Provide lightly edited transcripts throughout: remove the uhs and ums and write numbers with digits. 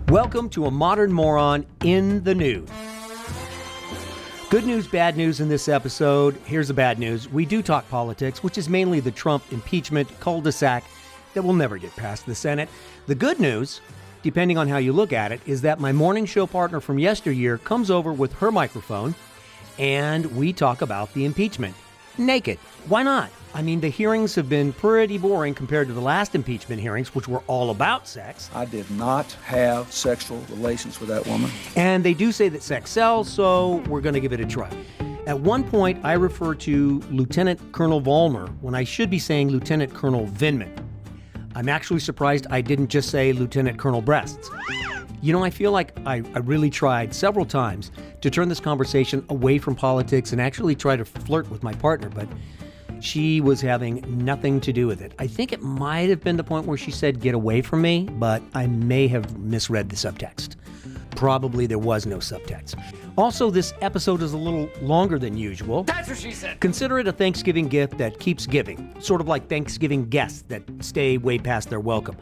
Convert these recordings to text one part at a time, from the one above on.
Welcome to a modern moron in the nude. Good news, bad news in this episode. Here's the bad news. We do talk politics, which is mainly the Trump impeachment cul-de-sac that will never get past the Senate. The good news, depending on how you look at it, is that my morning show partner from yesteryear comes over with her microphone and we talk about the impeachment. Naked. Why not? I mean, the hearings have been pretty boring compared to the last impeachment hearings, which were all about sex. I did not have sexual relations with that woman. And they do say that sex sells, so we're going to give it a try. At one point, I refer to Lieutenant Colonel Volmer when I should be saying Lieutenant Colonel Vinman. I'm actually surprised I didn't just say Lieutenant Colonel Breasts. You know, I feel like I really tried several times to turn this conversation away from politics and actually try to flirt with my partner, but she was having nothing to do with it. I think it might have been the point where she said, "Get away from me," but I may have misread the subtext. Probably there was no subtext. Also, this episode is a little longer than usual. That's what she said. Consider it a Thanksgiving gift that keeps giving, sort of like Thanksgiving guests that stay way past their welcome.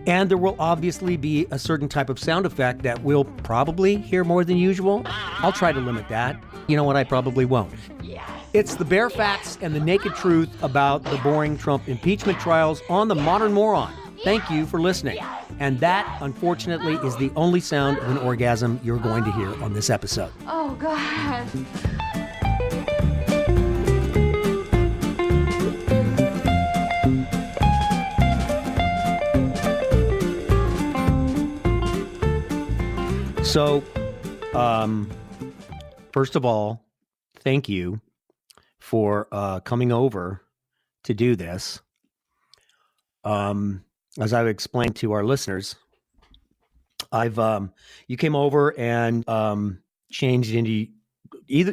And there will obviously be a certain type of sound effect that we'll probably hear more than usual. I'll try to limit that. You know what? I probably won't. It's the bare facts and the naked truth about the boring Trump impeachment trials on the Modern Moron. Thank you for listening. And that, unfortunately, is the only sound of an orgasm you're going to hear on this episode. Oh, God. So, first of all, thank you for coming over to do this. As I've explained to our listeners, you came over and changed into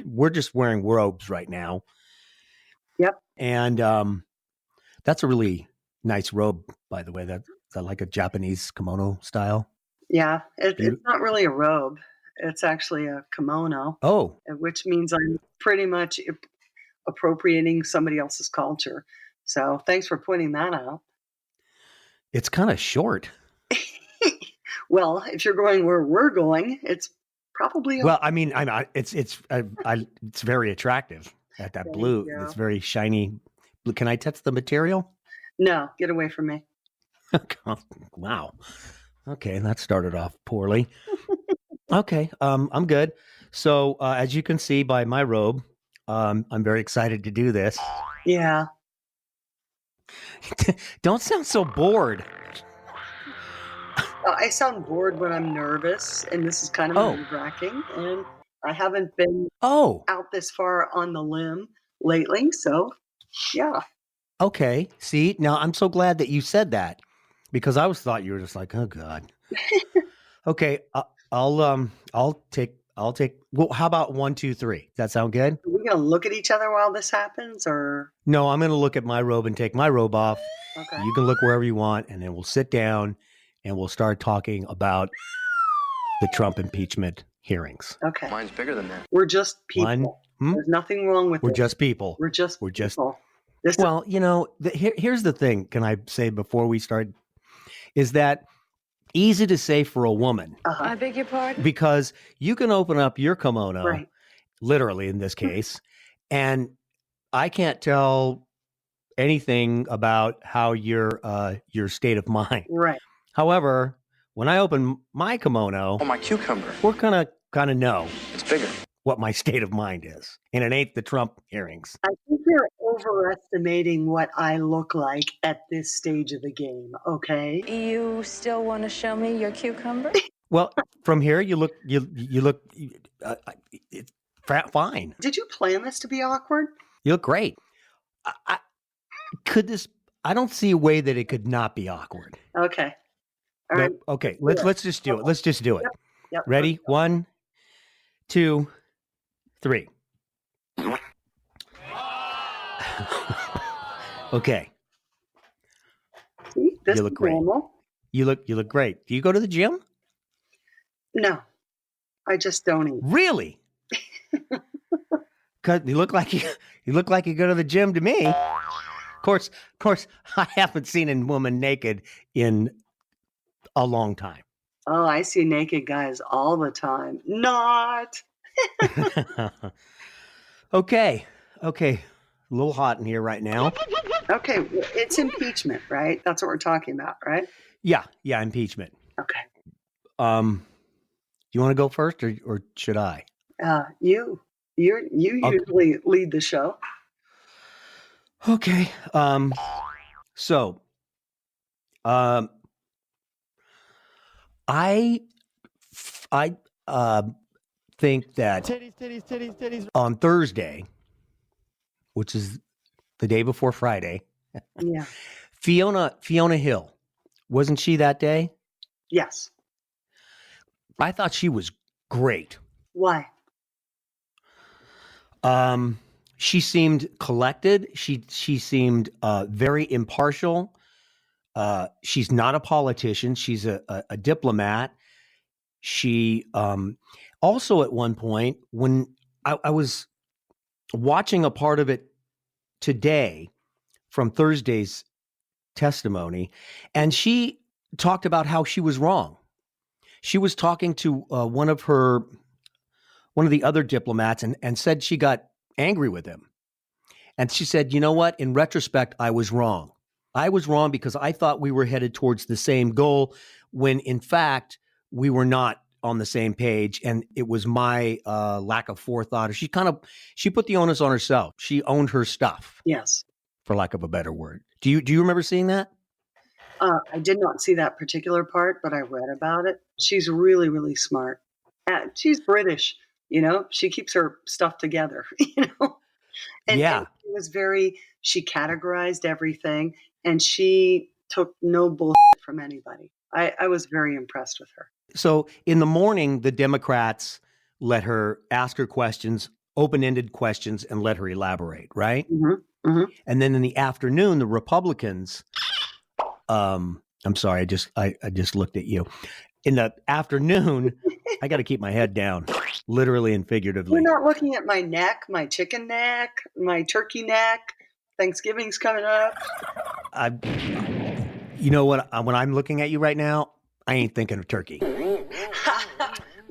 we're just wearing robes right now. Yep. And that's a really nice robe, by the way. That's like a Japanese kimono style. Yeah, it's not really a robe. It's actually a kimono. Oh. Which means I'm pretty much appropriating somebody else's culture. So thanks for pointing that out. It's kind of short. Well, if you're going where we're going, it's probably well. I mean, it's very attractive at that blue. It's very shiny. Can I touch the material? No, get away from me. Wow. Okay, that started off poorly. Okay, I'm good. So as you can see by my robe, I'm very excited to do this. Yeah. Don't sound so bored. I sound bored when I'm nervous, and this is kind of nerve-wracking, and I haven't been out this far on the limb lately, so yeah. Okay, see, now I'm so glad that you said that, because I thought you were just like, oh God. Okay, I'll take. Well, how about 1, 2, 3? Does that sound good? Are we gonna look at each other while this happens, or? No, I'm gonna look at my robe and take my robe off. Okay. You can look wherever you want, and then we'll sit down and we'll start talking about the Trump impeachment hearings. Okay. Mine's bigger than that. We're just people. There's nothing wrong with it. We're just people. We're just people. Well, you know, here's the thing. Can I say before we start? Is that easy to say for a woman? I beg your pardon? Because you can open up your kimono, Right. literally in this case, and I can't tell anything about how your state of mind. Right. However, when I open my kimono, Oh, my cucumber. we're gonna kind of know It's bigger. what my state of mind is, and it ain't the Trump hearings. I think you're overestimating what I look like at this stage of the game, okay? You still want to show me your cucumber? Well, from here you look it's fine. Did you plan this to be awkward? You look great. I don't see a way that it could not be awkward. Okay. All right. Okay, let's just do it. Let's just do it. Yep. Ready? 1, 2, 3. Okay. See, this You look is great. normal. You look great. Do you go to the gym? No, I just don't eat. Really? 'Cause you look like you go to the gym to me. Of course, I haven't seen a woman naked in a long time. Oh, I see naked guys all the time. Not. Okay. A little hot in here right now. Okay, well, it's impeachment, right? That's what we're talking about, right? Yeah, impeachment. Okay. You want to go first, or should I? You usually lead the show. Okay. So, I think that titties. On Thursday, which is the day before Friday, Yeah. Fiona Hill, wasn't she that day? Yes. I thought she was great. Why? She seemed collected. She seemed very impartial. She's not a politician. She's a diplomat. She also, at one point, when I was watching a part of it today from Thursday's testimony, and she talked about how she was wrong. She was talking to one of the other diplomats and said she got angry with him. And she said, you know what? In retrospect, I was wrong. I was wrong because I thought we were headed towards the same goal when, in fact, we were not on the same page. And it was my lack of forethought. She put the onus on herself. She owned her stuff. Yes. For lack of a better word. Do you remember seeing that? I did not see that particular part, but I read about it. She's really, really smart. She's British, she keeps her stuff together, And she categorized everything, and she took no bullshit from anybody. I was very impressed with her. So in the morning, the Democrats let her ask her questions, open-ended questions, and let her elaborate, right? Mm-hmm. Mm-hmm. And then in the afternoon, the Republicans, I'm sorry, I just looked at you. In the afternoon, I got to keep my head down, literally and figuratively. You're not looking at my neck, my chicken neck, my turkey neck. Thanksgiving's coming up. You know what? When I'm looking at you right now, I ain't thinking of turkey. Well,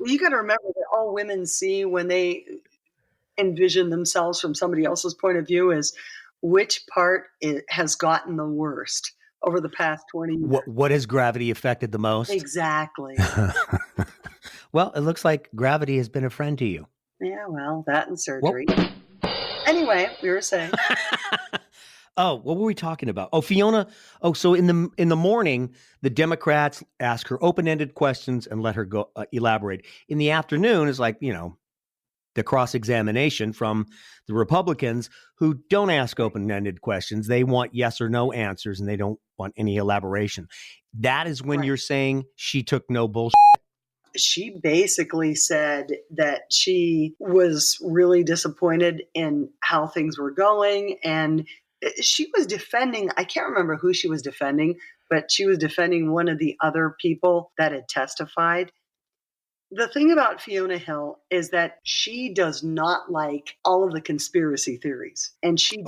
you got to remember that all women see when they envision themselves from somebody else's point of view is which part has gotten the worst over the past 20 years. What has gravity affected the most? Exactly. Well, it looks like gravity has been a friend to you. Yeah, well, that and surgery. Anyway, we were saying. Oh, what were we talking about? Oh, Fiona. Oh, so in the morning, the Democrats ask her open-ended questions and let her go elaborate. In the afternoon is like, the cross-examination from the Republicans who don't ask open-ended questions. They want yes or no answers, and they don't want any elaboration. That is when you're saying she took no bullshit. She basically said that she was really disappointed in how things were going, and she was defending, I can't remember who she was defending, but she was defending one of the other people that had testified. The thing about Fiona Hill is that she does not like all of the conspiracy theories. And she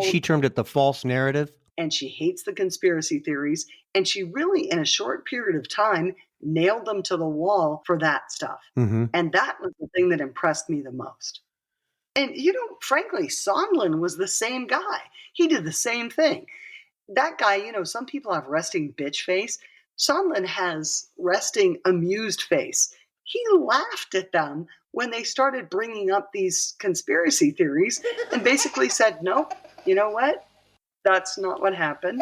she termed it the false narrative? And she hates the conspiracy theories. And she really, in a short period of time, nailed them to the wall for that stuff. Mm-hmm. And that was the thing that impressed me the most. And, frankly, Sondland was the same guy. He did the same thing. That guy, some people have resting bitch face. Sondland has resting amused face. He laughed at them when they started bringing up these conspiracy theories and basically said, no, you know what? That's not what happened.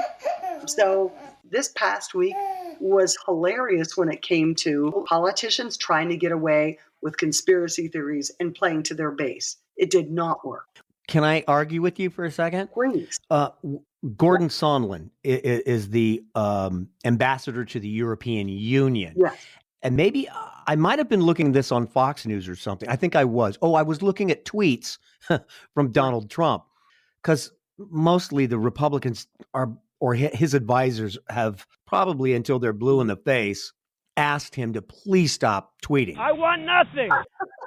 So this past week was hilarious when it came to politicians trying to get away with conspiracy theories and playing to their base. It did not work. Can I argue with you for a second? Please. Gordon Sondland is the ambassador to the European Union. Yes. And maybe I might have been looking this on Fox News or something. I think I was. Oh, I was looking at tweets from Donald Trump, because mostly the Republicans or his advisors have probably, until they're blue in the face, asked him to please stop tweeting. I want nothing.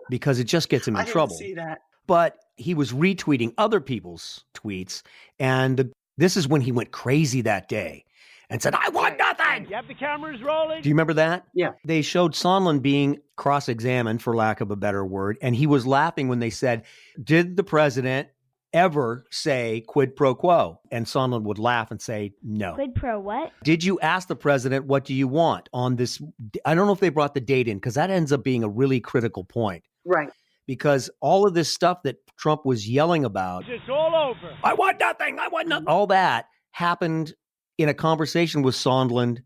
Because it just gets him in trouble. I didn't see that. But he was retweeting other people's tweets. And this is when he went crazy that day. and said, I want nothing. You have the cameras rolling? Do you remember that? Yeah. They showed Sondland being cross-examined, for lack of a better word, and he was laughing when they said, did the president ever say quid pro quo? And Sondland would laugh and say, no. Quid pro what? Did you ask the president, what do you want on this? I don't know if they brought the date in, because that ends up being a really critical point. Right. Because all of this stuff that Trump was yelling about, It's all over. I want nothing, all that happened in a conversation with Sondland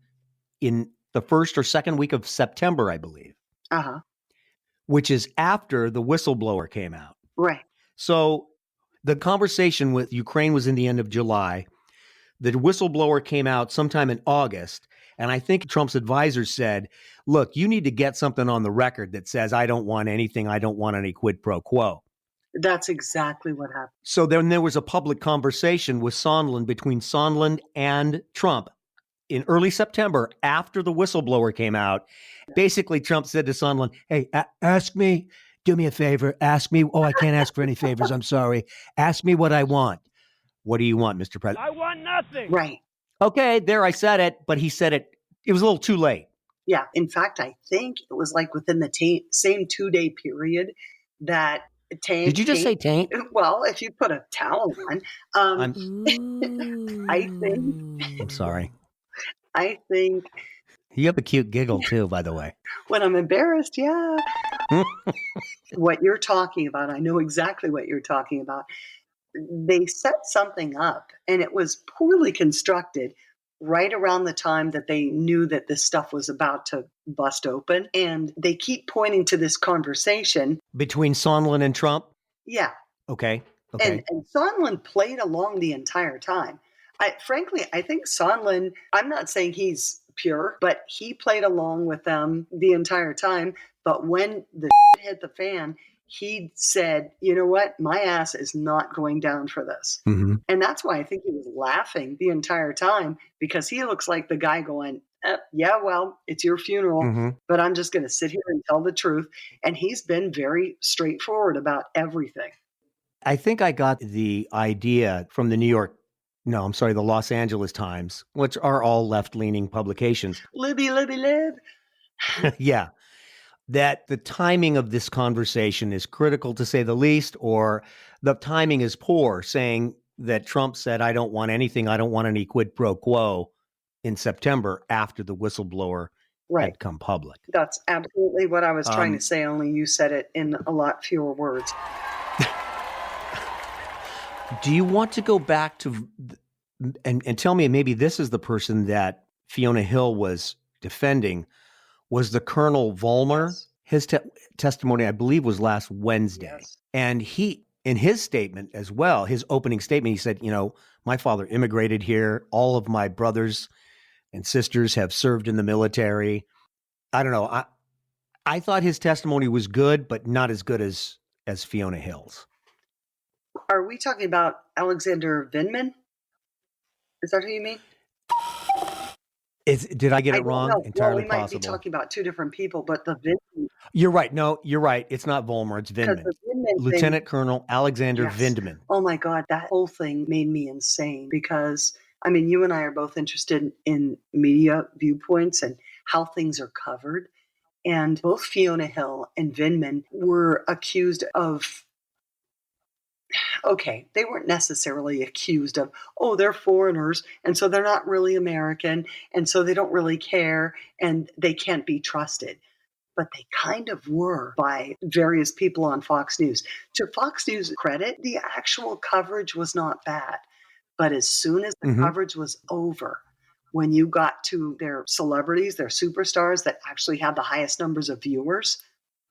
in the first or second week of September, I believe, Uh-huh. which is after the whistleblower came out. Right. So the conversation with Ukraine was in the end of July. The whistleblower came out sometime in August. And I think Trump's advisors said, look, you need to get something on the record that says, I don't want anything. I don't want any quid pro quo. That's exactly what happened. So then there was a public conversation with Sondland, between Sondland and Trump in early September after the whistleblower came out. Basically, Trump said to Sondland, hey, ask me, do me a favor, ask me. Oh, I can't ask for any favors. I'm sorry. Ask me what I want. What do you want, Mr. President? I want nothing. Right. Okay, there I said it, but he said it. It was a little too late. Yeah. In fact, I think it was like within the same 2-day period that Taint. Did you just say taint? Well, if you put a towel on, I think. I'm sorry. I think You have a cute giggle too, by the way. when I'm embarrassed, yeah. What you're talking about, I know exactly what you're talking about. They set something up, and it was poorly constructed right around the time that they knew that this stuff was about to bust open. And they keep pointing to this conversation. Between Sondland and Trump? Yeah. Okay. Okay. And Sondland played along the entire time. Frankly, I think Sondland, I'm not saying he's pure, but he played along with them the entire time. But when the shit hit the fan, he said, you know what? My ass is not going down for this. Mm-hmm. And that's why I think he was laughing the entire time, because he looks like the guy going, yeah, well, it's your funeral, Mm-hmm. but I'm just going to sit here and tell the truth. And he's been very straightforward about everything. I think I got the idea from the Los Angeles Times, which are all left-leaning publications. Libby, Libby, lib. Yeah. That the timing of this conversation is critical, to say the least, or the timing is poor, saying that Trump said, I don't want anything, I don't want any quid pro quo in September after the whistleblower had come public. That's absolutely what I was trying to say, only you said it in a lot fewer words. Do you want to go back to and tell me, maybe this is the person that Fiona Hill was defending, was the Colonel Volmer? Yes. His testimony, I believe, was last Wednesday. Yes. And he, in his statement as well, his opening statement, he said, my father immigrated here. All of my brothers and sisters have served in the military. I don't know. I thought his testimony was good, but not as good as Fiona Hill's. Are we talking about Alexander Vinman? Is that who you mean? Did I get it wrong? No. Entirely We might possible. be talking about two different people, but the Vinman. You're right. No, you're right. It's not Volmer. It's Vinman. The Vinman Lieutenant Colonel Alexander Yes. Vindman. Oh my God, that whole thing made me insane, because, you and I are both interested in media viewpoints and how things are covered. And both Fiona Hill and Vinman were accused of, they weren't necessarily accused of, they're foreigners, and so they're not really American, and so they don't really care, and they can't be trusted. But they kind of were by various people on Fox News. To Fox News' credit, the actual coverage was not bad. But as soon as the coverage was over, when you got to their celebrities, their superstars that actually had the highest numbers of viewers,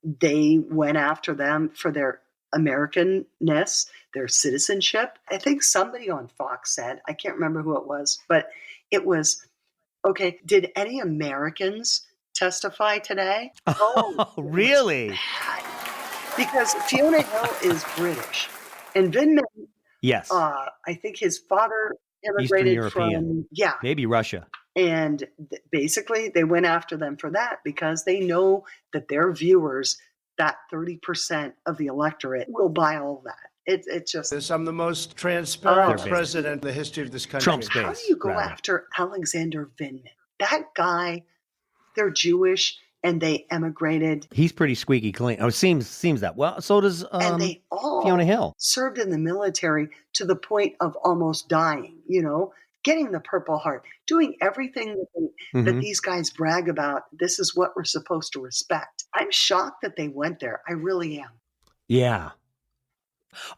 they went after them for their Americanness, their citizenship. I think somebody on Fox said, I can't remember who it was, but it was, did any Americans testify today? Oh, really? Because Fiona Hill is British. And Vinman, Yes. I think his father Eastern immigrated European. from, Maybe Russia. And basically they went after them for that, because they know that their viewers, that 30% of the electorate, will buy all that. It's just I'm the most transparent Oh. president in the history of this country. Trump's how do base, you go rather. after Alexander Vinman? That guy, they're Jewish and they emigrated He's pretty squeaky clean. Oh, seems that. Well, so does and they all Fiona Hill. served in the military to the point of almost dying, getting the Purple Heart, doing everything that Mhm. these guys brag about. This is what we're supposed to respect. I'm shocked that they went there. I really am. Yeah.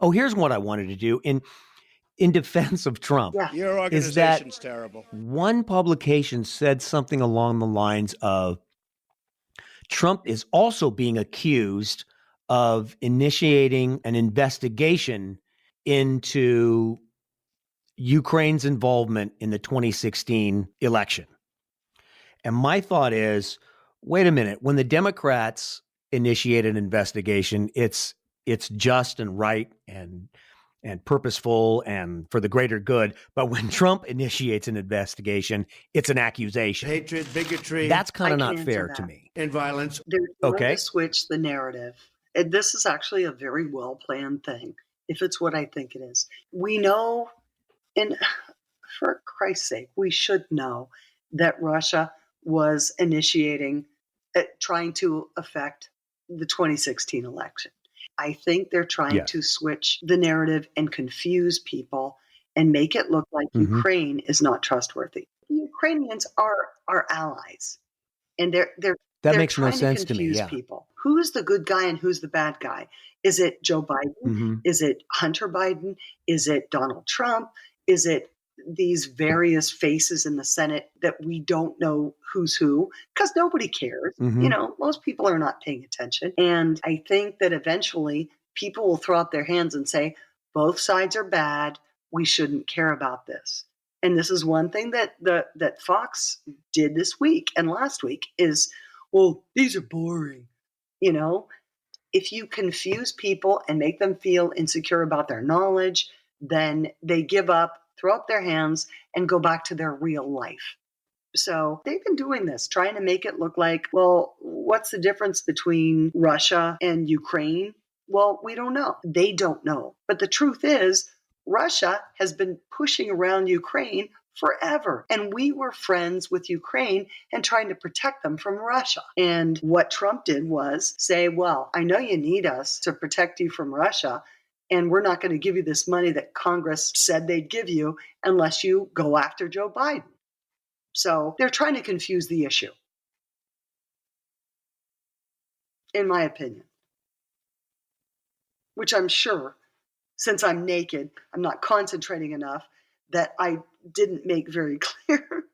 Oh, here's what I wanted to do in defense of Trump. Yeah. Your Is that organization's terrible. one publication said something along the lines of Trump is also being accused of initiating an investigation into Ukraine's involvement in the 2016 election. And my thought is, wait a minute, when the Democrats initiate an investigation, it's just and right and purposeful and for the greater good. But when Trump initiates an investigation, it's an accusation. Hatred, bigotry, That's kind I of can not answer fair that. to me. and violence. They're trying Okay. to switch the narrative. And this is actually a very well planned thing, if it's what I think it is. We know, and for Christ's sake, we should know that Russia was initiating, trying to affect the 2016 election. I think they're trying Yes. to switch the narrative and confuse people and make it look like Mhm. Ukraine is not trustworthy. The Ukrainians are our allies, and they're That they're makes no trying sense to to me. confuse Yeah. people. Who's the good guy and who's the bad guy? Is it Joe Biden? Mhm. Is it Hunter Biden? Is it Donald Trump? Is it these various faces in the Senate that we don't know who's who? Because nobody cares. Mhm. Most people are not paying attention. And I think that eventually people will throw up their hands and say, both sides are bad. We shouldn't care about this. And this is one thing that Fox did this week and last week is, well, these are boring. If you confuse people and make them feel insecure about their knowledge, then they give up, throw up their hands, and go back to their real life. So they've been doing this, trying to make it look like, well, what's the difference between Russia and Ukraine? Well, we don't know. They don't know. But the truth is, Russia has been pushing around Ukraine forever. And we were friends with Ukraine and trying to protect them from Russia. And what Trump did was say, well, I know you need us to protect you from Russia, and we're not going to give you this money that Congress said they'd give you unless you go after Joe Biden. So they're trying to confuse the issue, in my opinion, which I'm sure, since I'm naked, I'm not concentrating enough, that I didn't make very clear.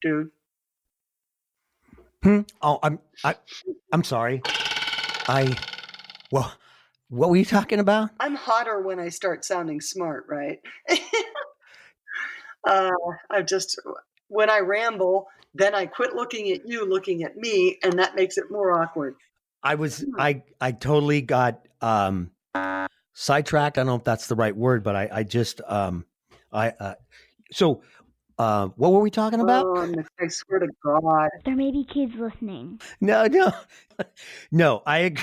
Dude. Oh, I'm sorry. Well, what were you talking about? I'm hotter when I start sounding smart, right? When I ramble, then I quit looking at you, looking at me, and that makes it more awkward. I totally got sidetracked. I don't know if that's the right word, but what were we talking about? I swear to God. There may be kids listening. No, I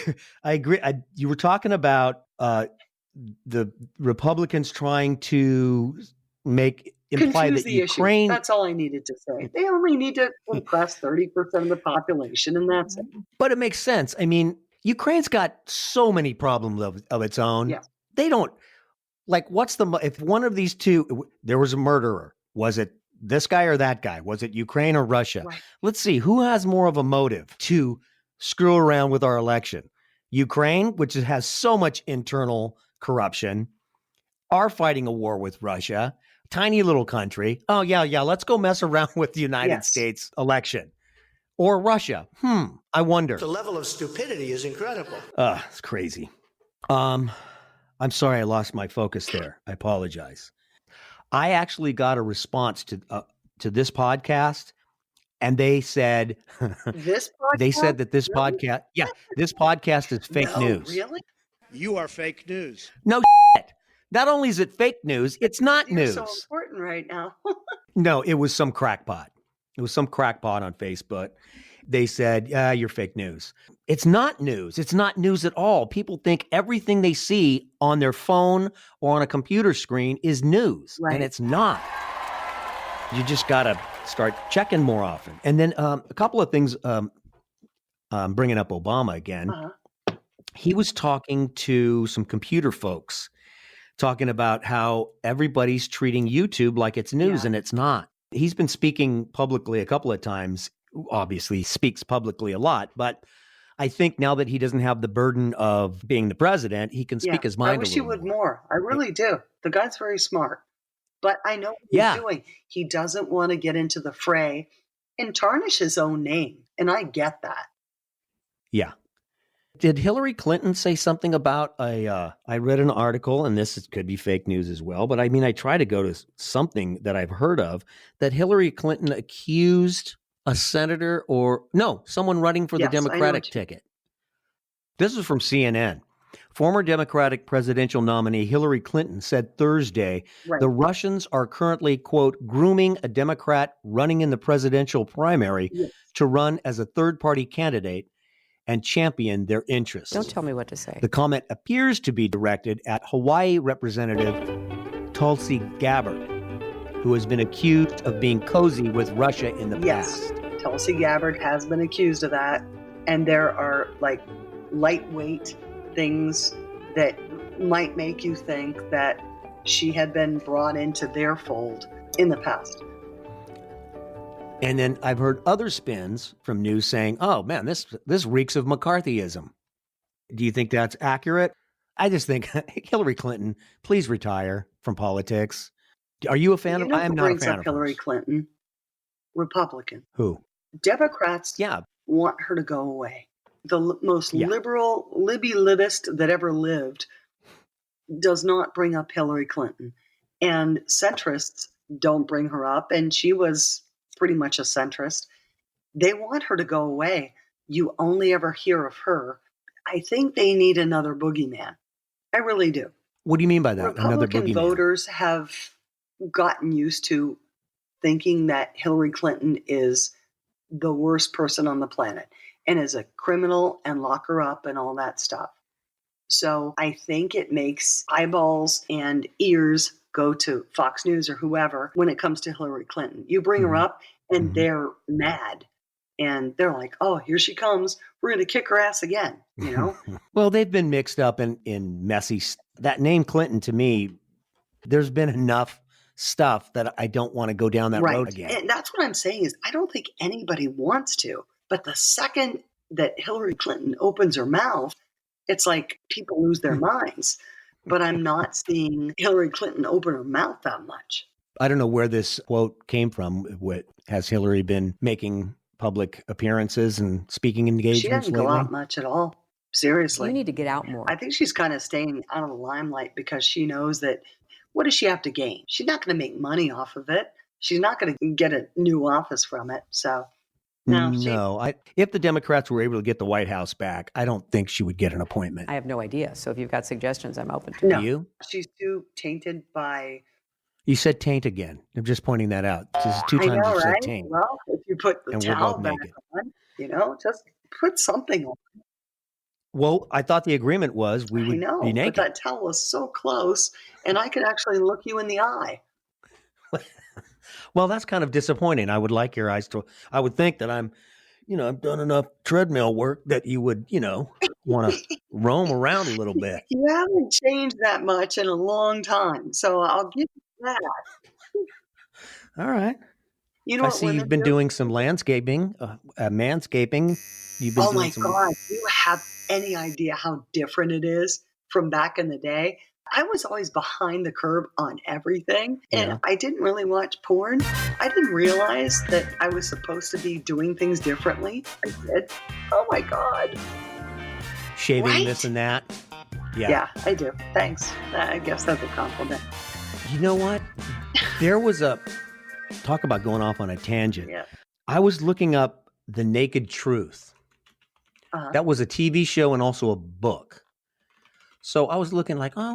agree. You were talking about the Republicans trying to imply Confuse that the Ukraine. issue. That's all I needed to say. They only need to impress 30% of the population, and that's it. But it makes sense. I mean, Ukraine's got so many problems of its own. Yeah. They don't if one of these two, there was a murderer, was it this guy or that guy? Was it Ukraine or Russia? Right. Let's see, who has more of a motive to screw around with our election? Ukraine, which has so much internal corruption, are fighting a war with Russia, tiny little country. Oh, yeah, let's go mess around with the United States election. Or Russia. I wonder. The level of stupidity is incredible. It's crazy. I'm sorry I lost my focus there. I apologize. I actually got a response to this podcast, and they said This podcast? they said that this Really? podcast, this podcast is fake No, news. Really? You are fake news. No shit. Not only is it fake news, it's not You're news. so important right now. No, it was some crackpot. It was some crackpot on Facebook. they said, you're fake news. It's not news. It's not news at all. People think everything they see on their phone or on a computer screen is news, and it's not. You just got to start checking more often. And then a couple of things, bringing up Obama again. He was talking to some computer folks, talking about how everybody's treating YouTube like it's news, and it's not. He's been speaking publicly a couple of times. Obviously, he speaks publicly a lot, but I think now that he doesn't have the burden of being the president, he can speak his mind. I wish he would more. I really do. The guy's very smart. But I know what he's doing. He doesn't want to get into the fray and tarnish his own name. And I get that. Yeah. Did Hillary Clinton say something about I read an article, and could be fake news as well, but I mean, I try to go to something that I've heard of, that Hillary Clinton accused a senator someone running for the Democratic ticket. This is from CNN. Former Democratic presidential nominee Hillary Clinton said Thursday the Russians are currently, quote, grooming a Democrat running in the presidential primary to run as a third-party candidate and champion their interests. Don't tell me what to say. The comment appears to be directed at Hawaii Representative Tulsi Gabbard, who has been accused of being cozy with Russia in the past. Tulsi Gabbard has been accused of that. And there are like lightweight things that might make you think that she had been brought into their fold in the past. And then I've heard other spins from news saying, oh man, this reeks of McCarthyism. Do you think that's accurate? I just think Hillary Clinton, please retire from politics. Are you a fan of? I am not a fan of Hillary Clinton. Republican. Who? Democrats want her to go away. The most liberal, libby-libist that ever lived does not bring up Hillary Clinton. And centrists don't bring her up. And she was pretty much a centrist. They want her to go away. You only ever hear of her. I think they need another boogeyman. I really do. What do you mean by that? Another boogeyman? Republican voters have gotten used to thinking that Hillary Clinton is the worst person on the planet and is a criminal and lock her up and all that stuff. So I think it makes eyeballs and ears go to Fox News or whoever when it comes to Hillary Clinton. You bring her up and they're mad. And they're like, oh, here she comes. We're going to kick her ass again, you know? Well, they've been mixed up in messy. That name Clinton, to me, there's been enough stuff that I don't want to go down that road again. And that's what I'm saying is I don't think anybody wants to. But the second that Hillary Clinton opens her mouth, it's like people lose their minds. But I'm not seeing Hillary Clinton open her mouth that much. I don't know where this quote came from. Has Hillary been making public appearances and speaking engagements? She doesn't go out much at all. Seriously. You need to get out more. I think she's kind of staying out of the limelight because she knows that what does she have to gain? She's not going to make money off of it. She's not going to get a new office from it. So if the Democrats were able to get the White House back, I don't think she would get an appointment. I have no idea. So if you've got suggestions, I'm open to them. You? She's too tainted by... You said taint again. I'm just pointing that out. This is 2 times you said taint. Well, if you put the towel back on, just put something on. Well, I thought the agreement was we would be naked. But that towel was so close, and I could actually look you in the eye. Well, that's kind of disappointing. I would like your eyes to. I would think that I've done enough treadmill work that you would, want to roam around a little bit. You haven't changed that much in a long time, so I'll give you that. All right. You know I see you've been doing some landscaping, manscaping. You've been doing some... God, do you have any idea how different it is from back in the day? I was always behind the curve on everything, and I didn't really watch porn. I didn't realize that I was supposed to be doing things differently. I did. Oh my God. Shaving this and that. Yeah, I do. Thanks. I guess that's a compliment. You know what? There was talk about going off on a tangent. Yeah. I was looking up The Naked Truth. That was a TV show and also a book. So I was looking like, oh,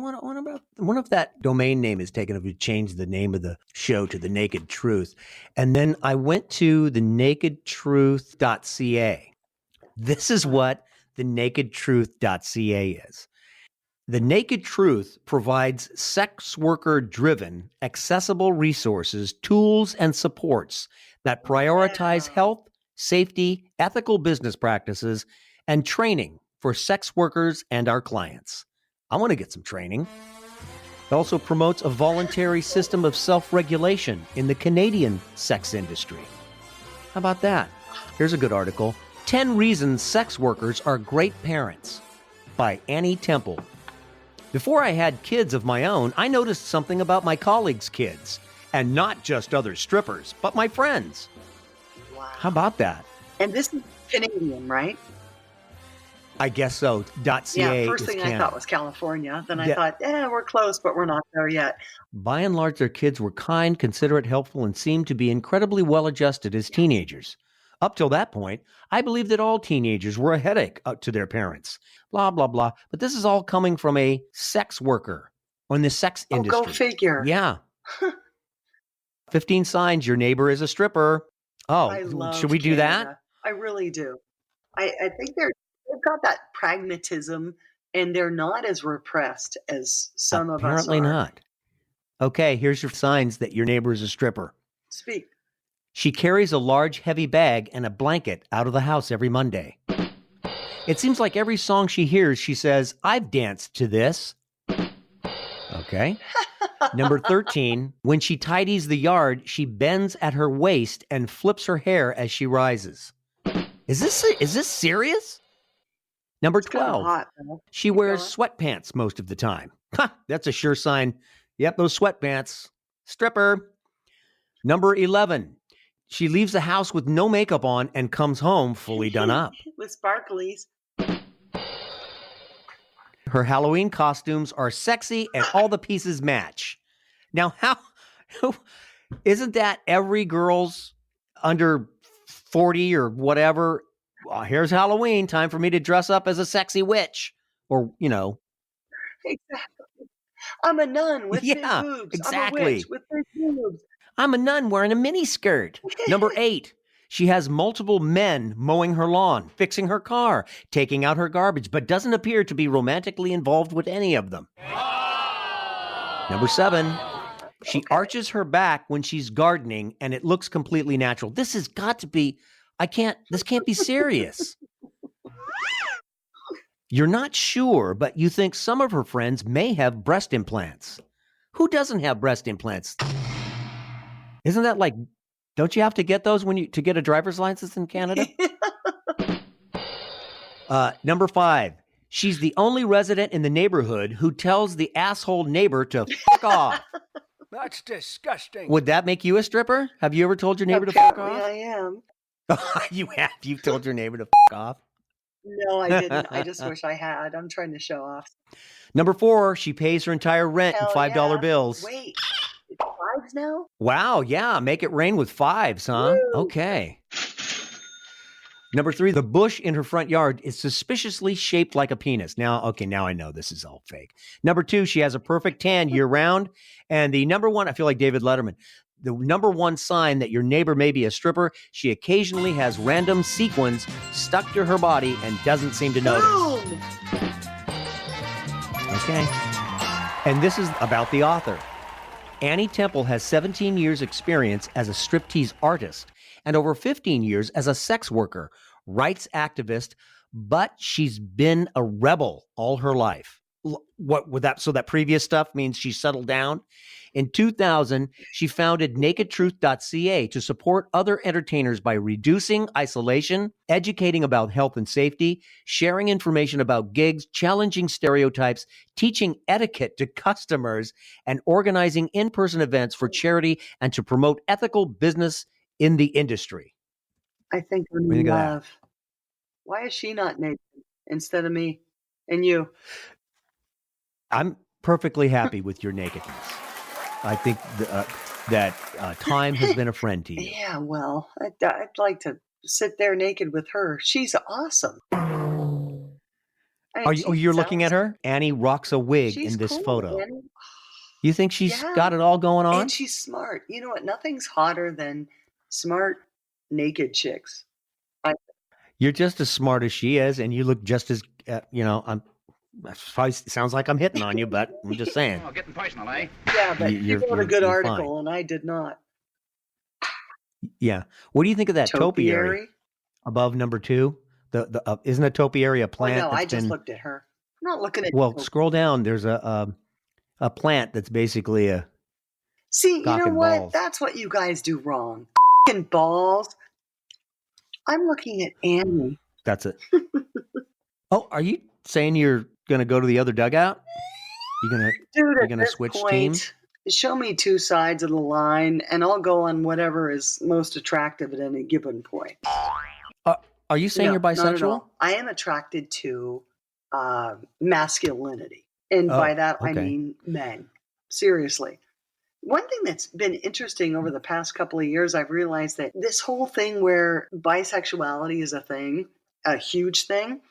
what if that domain name is taken if we change the name of the show to The Naked Truth? And then I went to the nakedtruth.ca. This is what the nakedtruth.ca is. The Naked Truth provides sex worker driven, accessible resources, tools, and supports that prioritize health, safety, ethical business practices, and training for sex workers and our clients. I want to get some training. It also promotes a voluntary system of self-regulation in the Canadian sex industry. How about that? Here's a good article. 10 Reasons Sex Workers Are Great Parents by Annie Temple. Before I had kids of my own, I noticed something about my colleagues' kids. And not just other strippers, but my friends. Wow. How about that? And this is Canadian, right? I guess so. .ca Yeah, first is thing Canada. I thought was California. Then I Yeah. thought, we're close, but we're not there yet. By and large, their kids were kind, considerate, helpful, and seemed to be incredibly well-adjusted as teenagers. Up till that point, I believed that all teenagers were a headache to their parents. Blah, blah, blah. But this is all coming from a sex worker in the sex industry. Go figure. Yeah. 15 signs your neighbor is a stripper. I Oh, love should we do that? Canada. I really do. I think they've got that pragmatism, and they're not as repressed as some of us Apparently are. not. Okay, here's your signs that your neighbor is a stripper. Speak. She carries a large, heavy bag and a blanket out of the house every Monday. It seems like every song she hears, she says, I've danced to this. Okay. Number 13, when she tidies the yard, she bends at her waist and flips her hair as she rises. Is this serious? Number It's kinda 12, hot, though. she wears sweatpants most of the time. Ha, that's a sure sign. Yep, those sweatpants. Stripper. Number 11, she leaves the house with no makeup on and comes home fully done up. With sparklies. Her Halloween costumes are sexy and all the pieces match. Now, how isn't that every girl's under 40 or whatever? Well, here's Halloween, time for me to dress up as a sexy witch. Or, Exactly. I'm a nun with big Yeah, boobs. exactly. I'm a witch with big boobs. I'm a nun wearing a mini skirt. Number 8, she has multiple men mowing her lawn, fixing her car, taking out her garbage, but doesn't appear to be romantically involved with any of them. Number 7, she arches her back when she's gardening and it looks completely natural. This has got to be, this can't be serious. You're not sure, but you think some of her friends may have breast implants. Who doesn't have breast implants? Isn't that like, don't you have to get those to get a driver's license in Canada? Number 5, she's the only resident in the neighborhood who tells the asshole neighbor to fuck off. That's disgusting. Would that make you a stripper? Have you ever told your neighbor to fuck Apparently off? I am. You have. You've told your neighbor to fuck off. No, I didn't. I just wish I had. I'm trying to show off. Number 4, she pays her entire rent in Hell $5 yeah. bills. Wait, it's fives now? Wow, yeah, make it rain with 5s, huh? Woo. Okay. Number 3, the bush in her front yard is suspiciously shaped like a penis. Now I know this is all fake. Number 2, she has a perfect tan year round. And the number 1, I feel like David Letterman, the number 1 sign that your neighbor may be a stripper, she occasionally has random sequins stuck to her body and doesn't seem to notice. Boom! Okay. And this is about the author. Annie Temple has 17 years experience as a striptease artist and over 15 years as a sex worker, rights activist, but she's been a rebel all her life. What would that, so that previous stuff means she settled down? In 2000, she founded nakedtruth.ca to support other entertainers by reducing isolation, educating about health and safety, sharing information about gigs, challenging stereotypes, teaching etiquette to customers, and organizing in-person events for charity and to promote ethical business in the industry. I think I'm What do you in think of that? love. Why is she not naked instead of me and you? I'm perfectly happy with your nakedness. I think that time has been a friend to you. Yeah, well, I'd like to sit there naked with her. She's awesome. I mean, Are you? Oh, you're looking at sounds- her. Annie rocks a wig She's in this cool, photo. Annie. You think she's Yeah. got it all going on? And she's smart. You know what? Nothing's hotter than smart naked chicks. You're just as smart as she is, and you look just as I'm. That probably sounds like I'm hitting on you, but I'm just saying. Oh, getting personal, eh? Yeah, but you wrote a good you're article, and I did not. Yeah. What do you think of that topiary Topiary? above number 2? The isn't a topiary a Oh, plant? no, that's I just been, looked at her. I'm not looking at Well, scroll down. There's a plant that's basically a. See, you cock know and what? balls. That's what you guys do wrong. F***ing balls. I'm looking at Annie. That's it. Oh, are you saying you're gonna go to the other dugout? Dude, You're at gonna this switch point, teams? show me two sides of the line, and I'll go on whatever is most attractive at any given point. Are you saying No, you're not at bisexual? all. I am attracted to masculinity. And by that, I okay. mean men. Seriously. One thing that's been interesting over the past couple of years, I've realized that this whole thing where bisexuality is a thing, a huge thing,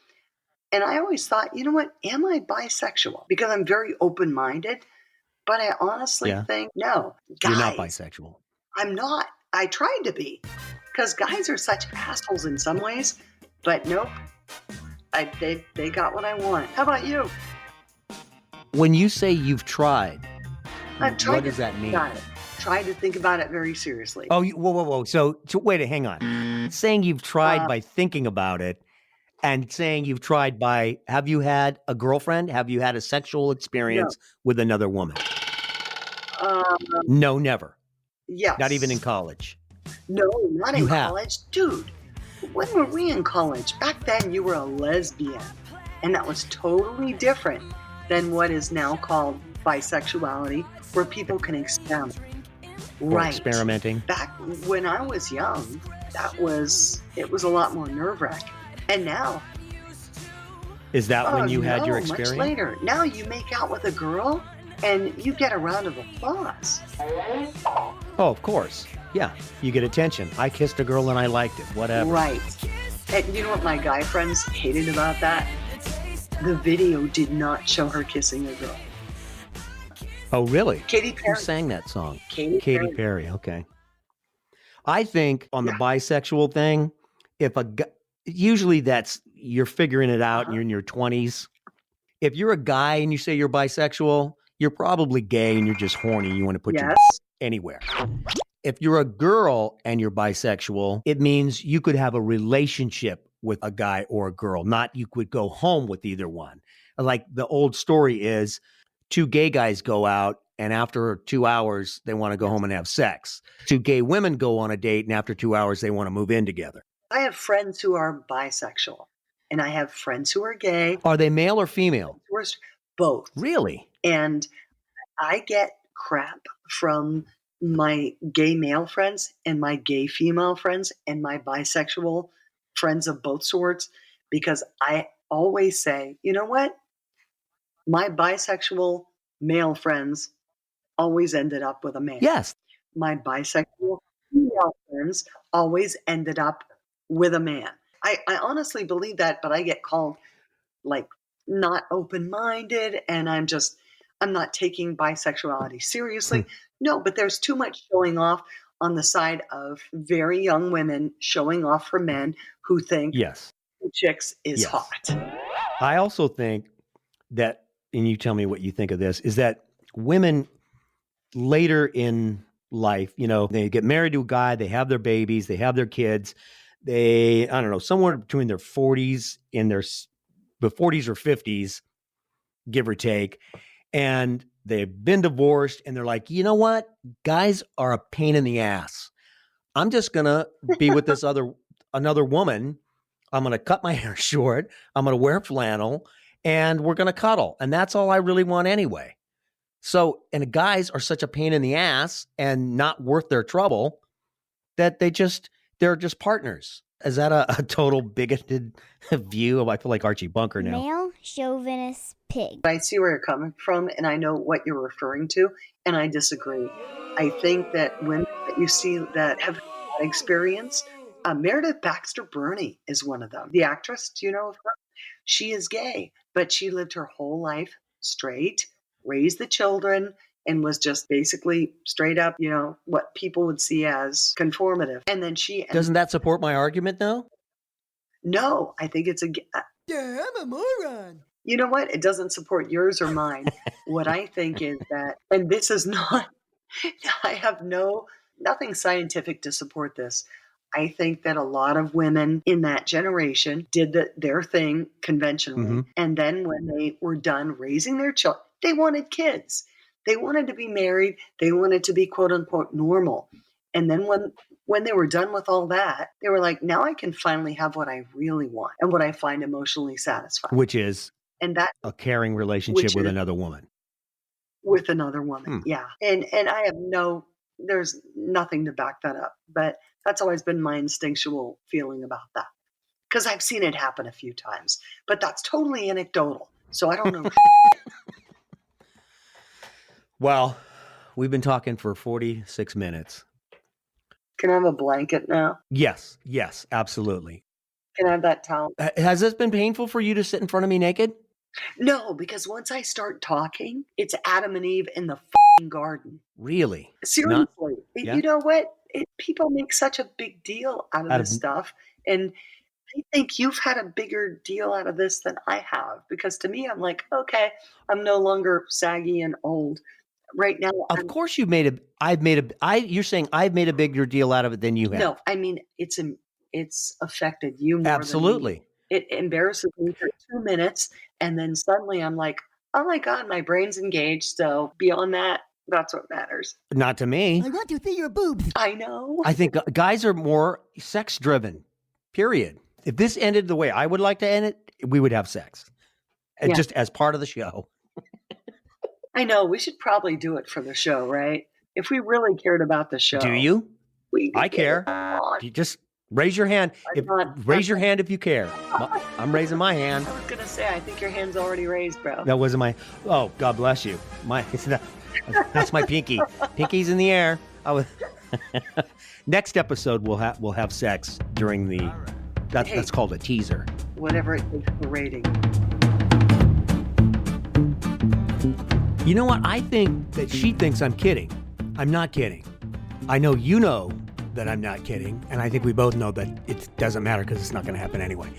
and I always thought, you know what, am I bisexual? Because I'm very open-minded, but I honestly Yeah. think, no. Guys, You're not bisexual. I'm not. I tried to be. Because guys are such assholes in some ways, but nope. They got what I want. How about you? When you say you've tried, I've tried what does that mean? Tried to think about it very seriously. Oh, whoa. So wait, hang on. Saying you've tried by thinking about it, and saying you've tried by, have you had a girlfriend? Have you had a sexual experience with another woman? No, never. Yes. Not even in college. No, not You in have. college. Dude, when were we in college? Back then, you were a lesbian. And that was totally different than what is now called bisexuality, where people can experiment. Or experimenting. Back when I was young, it was a lot more nerve-wracking. And now, Is that when you had your experience? much later. Now you make out with a girl and you get a round of applause. Oh, of course. Yeah, you get attention. I kissed a girl and I liked it. Whatever. Right. And you know what my guy friends hated about that? The video did not show her kissing a girl. Oh, really? Katy Perry. Who sang that song? Katy Katy Perry. Okay. I think on the bisexual thing, if a guy, usually that's you're figuring it out and you're in your 20s. If you're a guy and you say you're bisexual, you're probably gay and you're just horny. You want to put your anywhere. If you're a girl and you're bisexual, it means you could have a relationship with a guy or a girl, not you could go home with either one. Like the old story is, two gay guys go out and after 2 hours, they want to go home and have sex. Two gay women go on a date and after 2 hours, they want to move in together. I have friends who are bisexual and I have friends who are gay. Are they male or female? Both. Really? And I get crap from my gay male friends and my gay female friends and my bisexual friends of both sorts because I always say, you know what? My bisexual male friends always ended up with a man. Yes. My bisexual female friends always ended up with a man. I honestly believe that, but I get called like not open-minded and I'm not taking bisexuality seriously. No, but there's too much showing off on the side of very young women showing off for men who think chicks is hot. I also think that, and you tell me what you think of this, is that women later in life, they get married to a guy, they have their babies, they have their kids, I don't know, somewhere between their 40s and the 40s or 50s, give or take. And they've been divorced and they're like, you know what? Guys are a pain in the ass. I'm just going to be with this another woman. I'm going to cut my hair short. I'm going to wear flannel and we're going to cuddle. And that's all I really want anyway. So, and guys are such a pain in the ass and not worth their trouble that they're just partners. Is that a total bigoted view of, I feel like Archie Bunker now. Male chauvinist pig. I see where you're coming from and I know what you're referring to and I disagree. I think that women that you see that have experience, Meredith Baxter Burney is one of them. The actress, do you know of her? She is gay, but she lived her whole life straight, raised the children, and was just basically straight up, what people would see as conformative. And then Doesn't that support my argument, though? No, I think it's Yeah, I'm a moron. you know what? It doesn't support yours or mine. What I think is that, and this is not, I have nothing scientific to support this. I think that a lot of women in that generation did their thing conventionally. And then when they were done raising their children, they wanted kids. They wanted to be married. They wanted to be quote unquote normal. And then when they were done with all that, they were like, now I can finally have what I really want and what I find emotionally satisfying. Which is a caring relationship with another woman. With another woman, yeah. And I have there's nothing to back that up. But that's always been my instinctual feeling about that. Because I've seen it happen a few times. But that's totally anecdotal. So I don't know. Well, we've been talking for 46 minutes. Can I have a blanket now? Yes, absolutely. Can I have that towel? Has this been painful for you to sit in front of me naked? No, because once I start talking, it's Adam and Eve in the garden. Really? Seriously. You know what? People make such a big deal out of this stuff. And I think you've had a bigger deal out of this than I have. Because to me, I'm like, okay, I'm no longer saggy and old. Right now, of course you're saying I've made a bigger deal out of it than you have. No, I mean, it's affected you more. Absolutely. Than me. It embarrasses me for 2 minutes. And then suddenly I'm like, oh my God, my brain's engaged. So beyond that, that's what matters. Not to me. I want to see your boobs. I know. I think guys are more sex driven, period. If this ended the way I would like to end it, we would have sex. And just as part of the show. I know. We should probably do it for the show, right? If we really cared about the show. Do you? I care. You just raise your hand. Raise your hand if you care. I'm raising my hand. I was going to say, I think your hand's already raised, bro. That wasn't my... Oh, God bless you. That's my pinky. Pinky's in the air. Next episode, we'll have sex during the... That's called a teaser. Whatever it takes for rating. You know what? I think that she thinks I'm kidding. I'm not kidding. I know you know that I'm not kidding, and I think we both know that it doesn't matter because it's not going to happen anyway.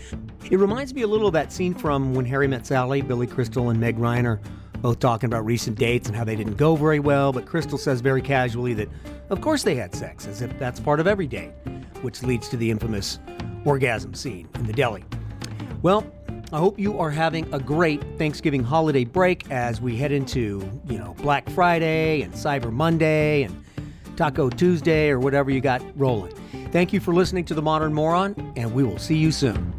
It reminds me a little of that scene from When Harry Met Sally. Billy Crystal and Meg Ryan are both talking about recent dates and how they didn't go very well, but Crystal says very casually that, of course they had sex, as if that's part of every date, which leads to the infamous orgasm scene in the deli. Well, I hope you are having a great Thanksgiving holiday break as we head into, Black Friday and Cyber Monday and Taco Tuesday or whatever you got rolling. Thank you for listening to The Modern Moron, and we will see you soon.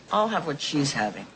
I'll have what she's having.